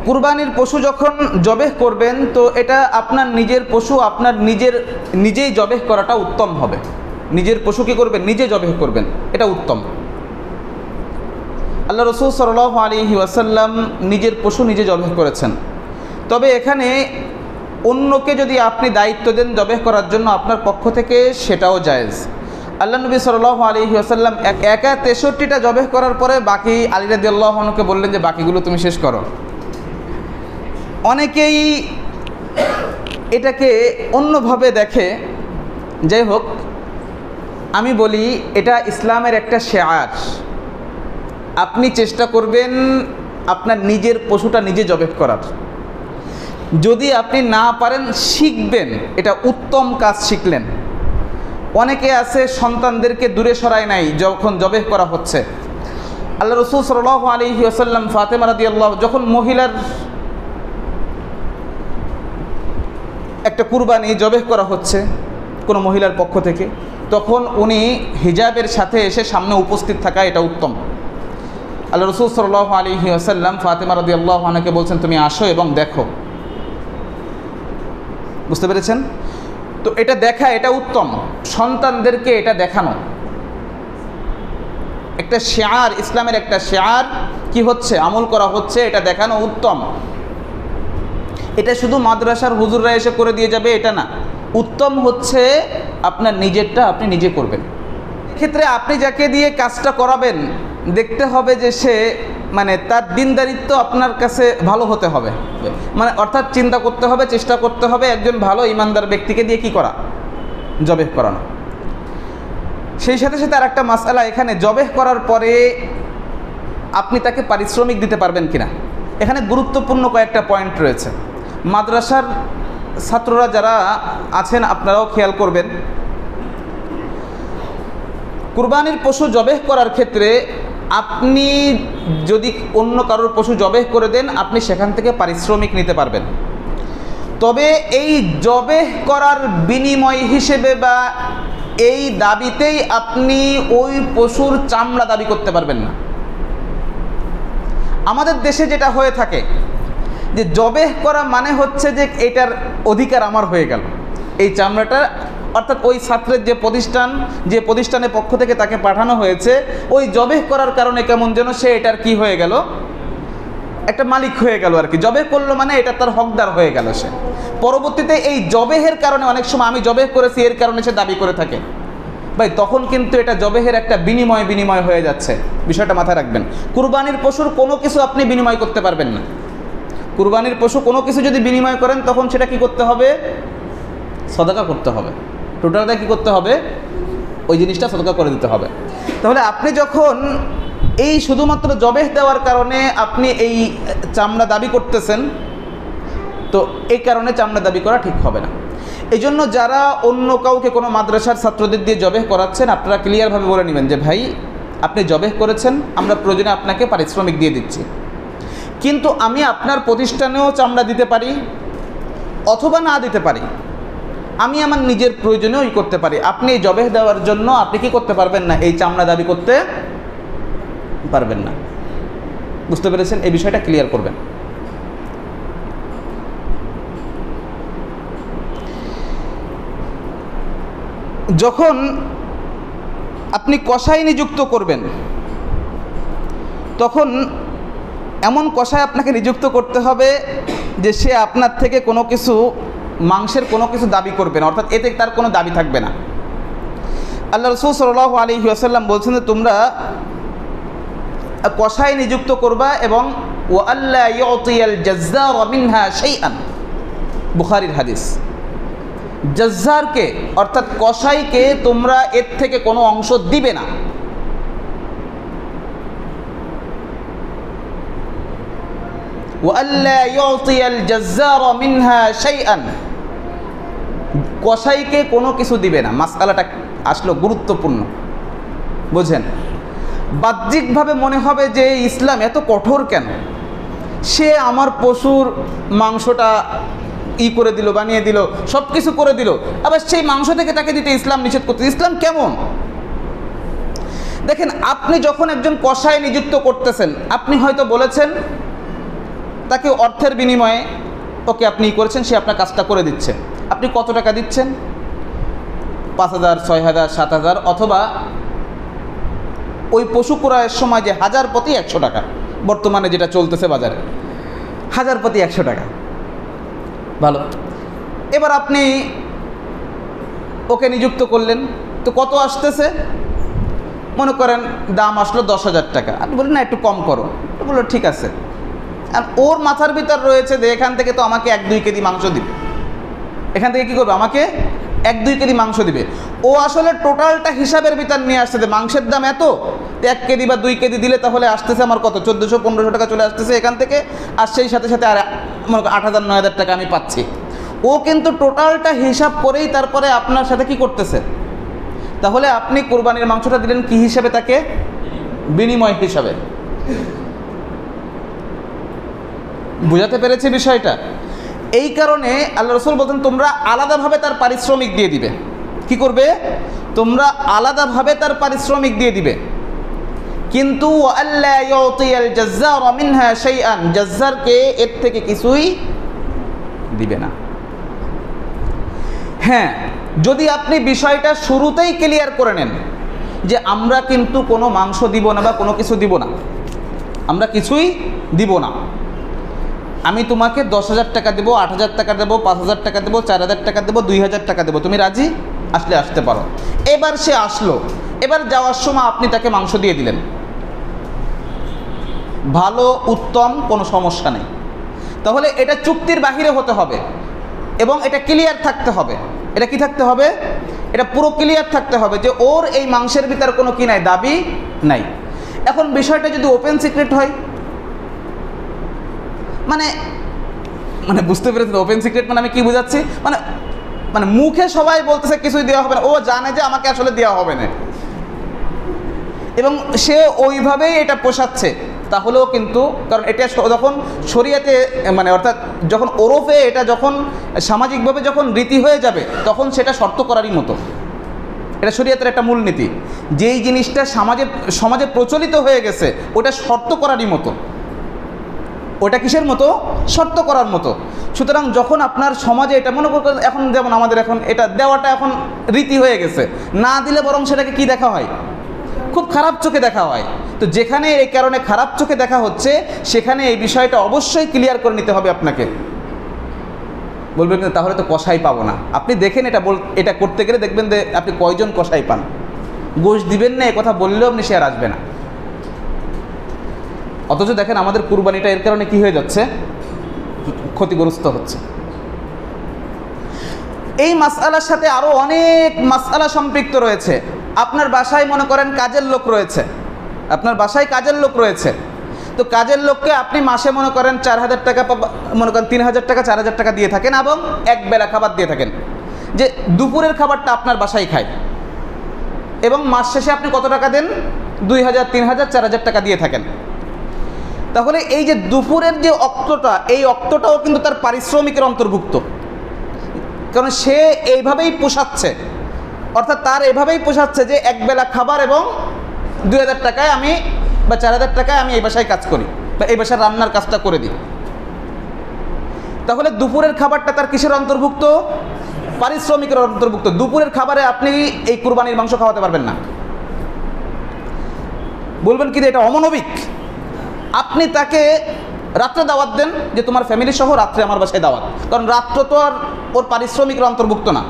কুরবানির পশু যখন জবেহ করবেন তো এটা আপনার নিজের পশু, আপনার নিজেই জবেহ করাটা উত্তম হবে। নিজের পশু কী করবেন? নিজে জবেহ করবেন, এটা উত্তম। আল্লাহ রসুল সাল্লাল্লাহু আলাইহি ওয়াসাল্লাম নিজের পশু নিজে জবেহ করেছেন। তবে এখানে অন্যকে যদি আপনি দায়িত্ব দেন জবেহ করার জন্য আপনার পক্ষ থেকে, সেটাও জায়েজ। আল্লাহ নবী সাল্লাল্লাহু আলাইহি ওয়াসাল্লাম একা 63টা জবেহ করার পরে বাকি আলী রাদিয়াল্লাহু আনহুকে বললেন যে বাকিগুলো তুমি শেষ করো। অনেকেই এটাকে অন্যভাবে দেখে। যাই হোক, আমি বলি এটা ইসলামের একটা শেয়ার। আপনি চেষ্টা করবেন আপনার নিজের পশুটা নিজে জবেহ করার। যদি আপনি না পারেন, শিখবেন, এটা উত্তম কাজ শিখলেন। অনেকে আছে সন্তানদেরকে দূরে সরায় নাই যখন জবেহ করা হচ্ছে। আল্লাহ রসুল সাল্লাল্লাহু আলাইহি ওয়াসাল্লাম ফাতেমা রাদিয়াল্লাহু, যখন মহিলার একটা কুরবানি জবেহ করা হচ্ছে কোনো মহিলার পক্ষ থেকে, তখন উনি হিজাবের সাথে এসে সামনে উপস্থিত থাকা এটা উত্তম। আল্লাহ রসুল সাল্লাল্লাহু আলাইহি ওয়াসাল্লাম ফাতেমা রাদিয়াল্লাহু আনহাকে বলছেন তুমি আসো এবং দেখো। বুঝতে পেরেছেন? তো এটা দেখা, এটা উত্তম। সন্তানদেরকে এটা দেখানো একটা শেয়ার, ইসলামের একটা শেয়ার। কি হচ্ছে? আমল করা হচ্ছে, এটা দেখানো উত্তম। এটা শুধু মাদ্রাসার হুজুররা এসে করে দিয়ে যাবে এটা না। উত্তম হচ্ছে আপনার নিজেরটা আপনি নিজে করবেন। ক্ষেত্রে আপনি যাকে দিয়ে কাজটা করাবেন দেখতে হবে যে সে তার দিনদারিত্ব আপনার কাছে ভালো হতে হবে। অর্থাৎ চিন্তা করতে হবে, চেষ্টা করতে হবে একজন ভালো ইমানদার ব্যক্তিকে দিয়ে কি করা? জবেহ করানো। সেই সাথে সাথে আর একটা মাসআলা, এখানে জবেহ করার পরে আপনি তাকে পারিশ্রমিক দিতে পারবেন কিনা, এখানে গুরুত্বপূর্ণ কয়েকটা পয়েন্ট রয়েছে। মাদ্রাসার ছাত্ররা যারা আছেন আপনারাও খেয়াল করবেন। কুরবানির পশু জবেহ করার ক্ষেত্রে আপনি যদি অন্য কারোর পশু জবেহ করে দেন, আপনি সেখান থেকে পারিশ্রমিক নিতে পারবেন। তবে এই জবেহ করার বিনিময় হিসেবে বা এই দাবিতেই আপনি ওই পশুর চামড়া দাবি করতে পারবেন না। আমাদের দেশে যেটা হয়ে থাকে যে জবেহ করা মানে হচ্ছে যে এটার অধিকার আমার হয়ে গেল, এই চামড়াটা। অর্থাৎ ওই ছাত্রের যে প্রতিষ্ঠানের পক্ষ থেকে তাকে পাঠানো হয়েছে, ওই জবেহ করার কারণে কেমন যেন সে এটার কি হয়ে গেল, একটা মালিক হয়ে গেল আর কি। জবেহ করলো মানে এটা তার হকদার হয়ে গেল সে। পরবর্তীতে এই জবেহের কারণে অনেক সময় আমি জবেহ করেছি এর কারণে সে দাবি করে থাকে, ভাই তখন কিন্তু এটা জবেহের একটা বিনিময় হয়ে যাচ্ছে। বিষয়টা মাথায় রাখবেন। কুরবানির পশুর কোনো কিছু আপনি বিনিময় করতে পারবেন না। কুরবানির পশু কোনো কিছু যদি বিনিময় করেন তখন সেটা কি করতে হবে? সদকা করতে হবে। টোটালটা কি করতে হবে? ওই জিনিসটা সদকা করে দিতে হবে। তাহলে আপনি যখন এই শুধুমাত্র জবেহ দেওয়ার কারণে আপনি এই চামড়া দাবি করতেছেন, তো এই কারণে চামড়া দাবি করা ঠিক হবে না। এই জন্য যারা অন্য কাউকে কোনো মাদ্রাসার ছাত্রদের দিয়ে জবেহ করাচ্ছেন, আপনারা ক্লিয়ারভাবে বলে নেবেন যে ভাই আপনি জবেহ করেছেন, আমরা প্রয়োজনে আপনাকে পারিশ্রমিক দিয়ে দিচ্ছি, কিন্তু আমি আপনার প্রতিষ্ঠানেও চামড়া দিতে পারি অথবা না দিতে পারি, আমি আমার নিজের প্রয়োজনেও করতে পারি। আপনি এই জবেহ দেওয়ার জন্য আপনি কি করতে পারবেন না? এই চামড়া দাবি করতে পারবেন না। বুঝতে পেরেছেন? এই বিষয়টা ক্লিয়ার করবেন। যখন আপনি কসাই নিযুক্ত করবেন তখন এমন কসাই আপনাকে নিযুক্ত করতে হবে যে সে আপনার থেকে কোনো কিছু মাংসের কোনো কিছু দাবি করবে না, অর্থাৎ এতে তার কোনো দাবি থাকবে না। আল্লাহ রাসূল সাল্লাল্লাহু আলাইহি ওয়াসাল্লাম বলছেন যে তোমরা কসাই নিযুক্ত করবা এবং ওয়া আল্লা ইউতিয়াল জাজ্জার মিনহা শাইআন, বুখারীর হাদিস। জাজ্জারকে অর্থাৎ কসাইকে তোমরা এর থেকে কোনো অংশ দিবে না। ওয়া আল্লা ইউতিয়াল জাজ্জার মিনহা শাইআন, কসাইকে কোনো কিছু দিবে না। মাসআলাটা আসলে গুরুত্বপূর্ণ, বুঝেন। বাহ্যিকভাবে মনে হবে যে ইসলাম এত কঠোর কেন, সে আমার পশুর মাংসটা করে দিল, বানিয়ে দিল, সব কিছু করে দিল, আবার সেই মাংস থেকে তাকে দিতে ইসলাম নিষেধ করতে। ইসলাম কেমন? দেখেন, আপনি যখন একজন কসাই নিযুক্ত করতেছেন, আপনি হয়তো বলেছেন তাকে অর্থের বিনিময়ে ওকে আপনি করেছেন, সে আপনার কাজটা করে দিচ্ছে। আপনি কত টাকা দিচ্ছেন? 5,000, 6,000, 7,000, অথবা ওই পশু ক্রয়ের সময় যে 1000 প্রতি 100 টাকা, বর্তমানে যেটা চলতেছে বাজারে, 1000 প্রতি 100 টাকা। ভালো, এবার আপনি ওকে নিযুক্ত করলেন, তো কত আসতেছে? মনে করেন দাম আসলো 10,000 টাকা। আপনি বললেন না একটু কম করো, তো বললো ঠিক আছে। আর ওর মাথার ভিতর রয়েছে যে এখান থেকে তো আমাকে 1-2 কেজি মাংস দিবে, এখান থেকে কী করবে, আমাকে 1-2 কেজি মাংস দিবে। ও আসলে টোটালটা হিসাবের ভিতর নিয়ে আসতেছে, মাংসের দাম এত, 1 কেজি বা 2 কেজি দিলে তাহলে আসতেছে আমার কত, 1400-1500 টাকা চলে আসতেছে এখান থেকে, আর সেই সাথে সাথে আর মনে করেন 8,000-9,000 টাকা আমি পাচ্ছি। ও কিন্তু টোটালটা হিসাব করেই তারপরে আপনার সাথে কি করতেছে। তাহলে আপনি কোরবানির মাংসটা দিলেন কি হিসাবে? তাকে বিনিময় হিসাবে। বুঝাতে পেরেছি বিষয়টা? এই কারণে আল্লাহ রাসূল বলতেন তোমরা আলাদাভাবে তার পারিশ্রমিক দিয়ে দিবে। কি করবে? তোমরা আলাদাভাবে তার পারিশ্রমিক দিয়ে দিবে। কিন্তু আল্লা ইউতিয়াল জাজ্জার মিনহা শাইআন, জাজ্জারকে এর থেকে কিছুই দিবে না। হ্যাঁ, যদি আপনি বিষয়টা শুরুতেই ক্লিয়ার করে নেন যে আমরা কিন্তু কোনো মাংস দিব না বা কোনো কিছু দিব না, আমরা কিছুই দিব না, আমি তোমাকে 10,000 টাকা দেবো, 8,000 টাকা দেবো, 5,000 টাকা দেবো, 4,000 টাকা দেবো, 2,000 টাকা দেবো, তুমি রাজি? আসলে আসতে পারো। এবার সে আসলো, এবার যাওয়ার সময় আপনি তাকে মাংস দিয়ে দিলেন, ভালো, উত্তম, কোনো সমস্যা নেই। তাহলে এটা চুক্তির বাহিরে হতে হবে এবং এটা ক্লিয়ার থাকতে হবে। এটা কি থাকতে হবে? এটা পুরো ক্লিয়ার থাকতে হবে যে ওর এই মাংসের ভিতর কোনো কি নাই, দাবি নাই। এখন বিষয়টা যদি ওপেন সিক্রেট হয়, মানে মানে বুঝতে পেরেছেন ওপেন সিক্রেট মানে আমি কি বুঝাচ্ছি? মানে মানে মুখে সবাই বলতেছে কিছুই দেওয়া হবে না, ও জানে যে আমাকে আসলে দেওয়া হবে না, এবং সে ওইভাবেই এটা পোষাচ্ছে, তাহলেও কিন্তু, কারণ এটা যখন শরিয়াতে মানে অর্থাৎ যখন ওরফে এটা যখন সামাজিকভাবে যখন রীতি হয়ে যাবে তখন সেটা শর্ত করারই মতো। এটা শরিয়াতের একটা মূলনীতি, যেই জিনিসটা সমাজে প্রচলিত হয়ে গেছে ওটা শর্ত করারই মতো। ওটা কিসের মতো? শর্ত করার মতো। সুতরাং যখন আপনার সমাজে এটা মনে করতে, এখন যেমন আমাদের এখন এটা দেওয়াটা এখন রীতি হয়ে গেছে, না দিলে বরং সেটাকে কি দেখা হয়, খুব খারাপ চোখে দেখা হয়। তো যেখানে এই কারণে খারাপ চোখে দেখা হচ্ছে সেখানে এই বিষয়টা অবশ্যই ক্লিয়ার করে নিতে হবে আপনাকে। বলবেন তাহলে তো কষাই পাবো না। আপনি দেখেন এটা করতে গেলে দেখবেন যে আপনি কয়জন কষাই পান। গোশ দিবেন না এ কথা বললেও আপনি সে আর আসবে না। অথচ দেখেন আমাদের কুরবানিটা এর কারণে কি হয়ে যাচ্ছে, ক্ষতিগ্রস্ত হচ্ছে। এই মাসআলার সাথে আরও অনেক মাসআলা সম্পৃক্ত রয়েছে। আপনার বাসায় মনে করেন কাজের লোক রয়েছে, আপনার বাসায় কাজের লোক রয়েছে, তো কাজের লোককে আপনি মাসে মনে করেন 4,000 টাকা, মনে করেন 3,000 টাকা, 4,000 টাকা দিয়ে থাকেন এবং এক বেলা খাবার দিয়ে থাকেন, যে দুপুরের খাবারটা আপনার বাসায় খায়, এবং মাস শেষে আপনি কত টাকা দেন? 2,000, 3,000, 4,000 টাকা দিয়ে থাকেন। তাহলে এই যে দুপুরের যে অক্তটা, এই অক্তটাও কিন্তু তার পারিশ্রমিকের অন্তর্ভুক্ত, কারণ সে এইভাবেই পোষাচ্ছে, অর্থাৎ তার এভাবেই পোষাচ্ছে যে একবেলা খাবার এবং 2,000 টাকায় আমি বা 4,000 টাকায় আমি এই বাসায় কাজ করি বা এই বাসায় রান্নার কাজটা করে দিই। তাহলে দুপুরের খাবারটা তার কিসের অন্তর্ভুক্ত? পারিশ্রমিকের অন্তর্ভুক্ত। দুপুরের খাবারে আপনি এই কুরবানির মাংস খাওয়াতে পারবেন না। বলবেন কি এটা অমানবিক? আপনি তাকে রাত্রে দাওয়াত দেন যে তোমার ফ্যামিলি সহ রাত্রে আমার বাসায় দাওয়াত, কারণ রাত্র তো আর ওর পারিশ্রমিকের অন্তর্ভুক্ত না,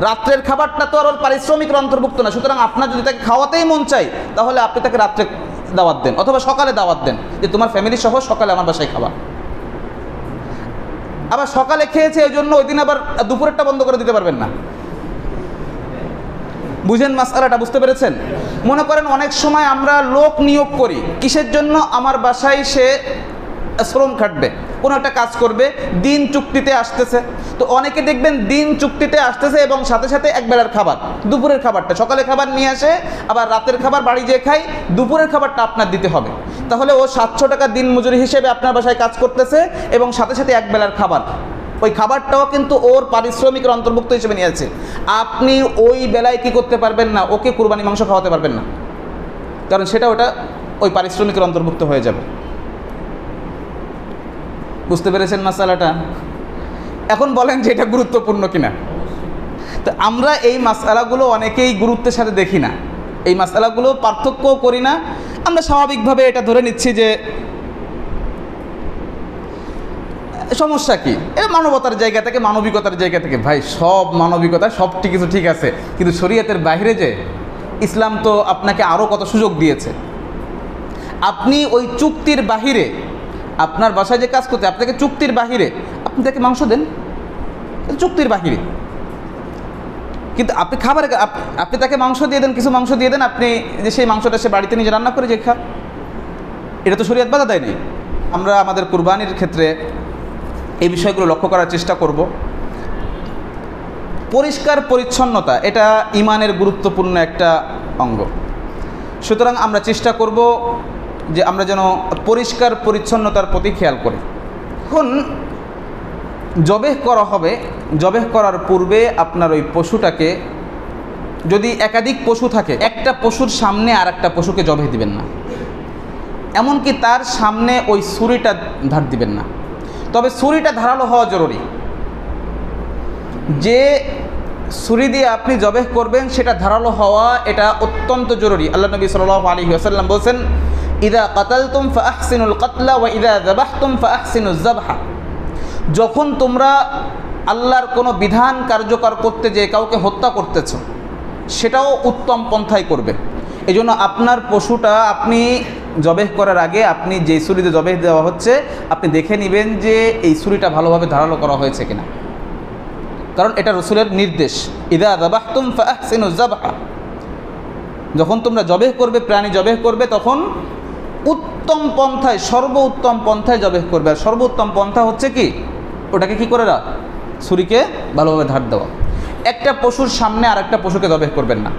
রাত্রের খাবারটা তো আর ওর পারিশ্রমিকের অন্তর্ভুক্ত না। সুতরাং আপনার যদি তাকে খাওয়াতেই মন চাই তাহলে আপনি তাকে রাত্রে দাওয়াত দেন অথবা সকালে দাওয়াত দেন যে তোমার ফ্যামিলি সহ সকালে আমার বাসায় খাওয়া। আবার সকালে খেয়েছে এই জন্য ওই দিন আবার দুপুরেরটা বন্ধ করে দিতে পারবেন না। বুঝেন মাসআলাটা? বুঝতে পেরেছেন? মনে করেন অনেক সময় আমরা লোক নিয়োগ করি কিসের জন্য? আমার বাসায় সে শ্রম খাটবে, কোনো একটা কাজ করবে, দিন চুক্তিতে আসতেছে। তো অনেকে দেখবেন দিন চুক্তিতে আসতেছে এবং সাথে সাথে একবেলার খাবার, দুপুরের খাবারটা, সকালে খাবার নিয়ে আসে, আবার রাতের খাবার বাড়ি যেয়ে খাই, দুপুরের খাবারটা আপনার দিতে হবে। তাহলে ও 700 টাকা দিন মজুরি হিসেবে আপনার বাসায় কাজ করতেছে এবং সাথে সাথে একবেলার খাবার, ওই খাবারটাও কিন্তু ওর পারিশ্রমিকের অন্তর্ভুক্ত হিসেবে নিয়েছে। আপনি ওই বেলায় কি করতে পারবেন না? ওকে কুরবানি মাংস খাওয়াতে পারবেন না, কারণ সেটা ওটা ওই পারিশ্রমিকের অন্তর্ভুক্ত হয়ে যাবে। বুঝতে পেরেছেন মাসালাটা? এখন বলেন যে এটা গুরুত্বপূর্ণ কিনা। তো আমরা এই মাসালাগুলো অনেকেই গুরুত্বের সাথে দেখি না, এই মাসালাগুলো পার্থক্যও করি না। আমরা স্বাভাবিকভাবে এটা ধরে নিচ্ছি যে সমস্যা কি, এ মানবতার জায়গা থেকে, মানবিকতার জায়গা থেকে। ভাই সব মানবিকতা সব কিছু ঠিক আছে, কিন্তু শরীয়তের বাইরে যে ইসলাম তো আপনাকে আরও কত সুযোগ দিয়েছে। আপনি ওই চুক্তির বাহিরে, আপনার বাসায় যে কাজ করতে আপনাকে চুক্তির বাহিরে আপনি তাকে মাংস দেন, চুক্তির বাহিরে। কিন্তু আপনি খাবার, আপনি তাকে মাংস দিয়ে দেন, কিছু মাংস দিয়ে দেন, আপনি যে সেই মাংসটা সে বাড়িতে নিজে রান্না করে যে খা, এটা তো শরীয়ত বাধা দেয়নি। আমরা আমাদের কুরবানির ক্ষেত্রে এই বিষয়গুলো লক্ষ্য করার চেষ্টা করব। পরিষ্কার পরিচ্ছন্নতা এটা ঈমানের গুরুত্বপূর্ণ একটা অঙ্গ। সুতরাং আমরা চেষ্টা করব যে আমরা যেন পরিষ্কার পরিচ্ছন্নতার প্রতি খেয়াল করি। এখন জবেহ করা হবে, জবেহ করার পূর্বে আপনার ওই পশুটাকে, যদি একাধিক পশু থাকে, একটা পশুর সামনে আর একটা পশুকে জবেহ দিবেন না, এমনকি তার সামনে ওই ছুরিটা ধার দিবেন না। তবে ছুরিটা ধারালো হওয়া জরুরি। যে ছুরি দিয়ে আপনি জবেহ করবেন সেটা ধারালো হওয়া, এটা অত্যন্ত জরুরি। আল্লাহ নবী সাল্লাল্লাহু আলাইহি ওয়াসাল্লাম বলছেন, ইদা কাতালতুম ফাআহসিনুল কাতলা ওয়া ইদা যাবাহতুম ফাআহসিনুজ যাবহা। যখন তোমরা আল্লাহর কোনো বিধান কার্যকর করতে যে কাউকে হত্যা করতেছ, সেটাও উত্তম পন্থায় করবে। এই জন্য আপনার পশুটা আপনি জবেহ করার আগে, আপনি যে ছুরিতে জবেহ দেওয়া হচ্ছে, আপনি দেখে নেবেন যে এই ছুরিটা ভালোভাবে ধারালো করা হয়েছে কিনা, কারণ এটা রাসূলের নির্দেশ, ইদা যাবাহতুম ফাআহসিনুজ যাবহা। যখন তোমরা জবেহ করবে, প্রাণী জবেহ করবে, তখন উত্তম পন্থায়, সর্বোত্তম পন্থায় জবেহ করবে। আর সর্বোত্তম পন্থা হচ্ছে কি, ওটাকে কি করে ছুরিকে ভালোভাবে ধার দেওয়া। একটা পশুর সামনে আর একটা পশুকে জবেহ করবেন না।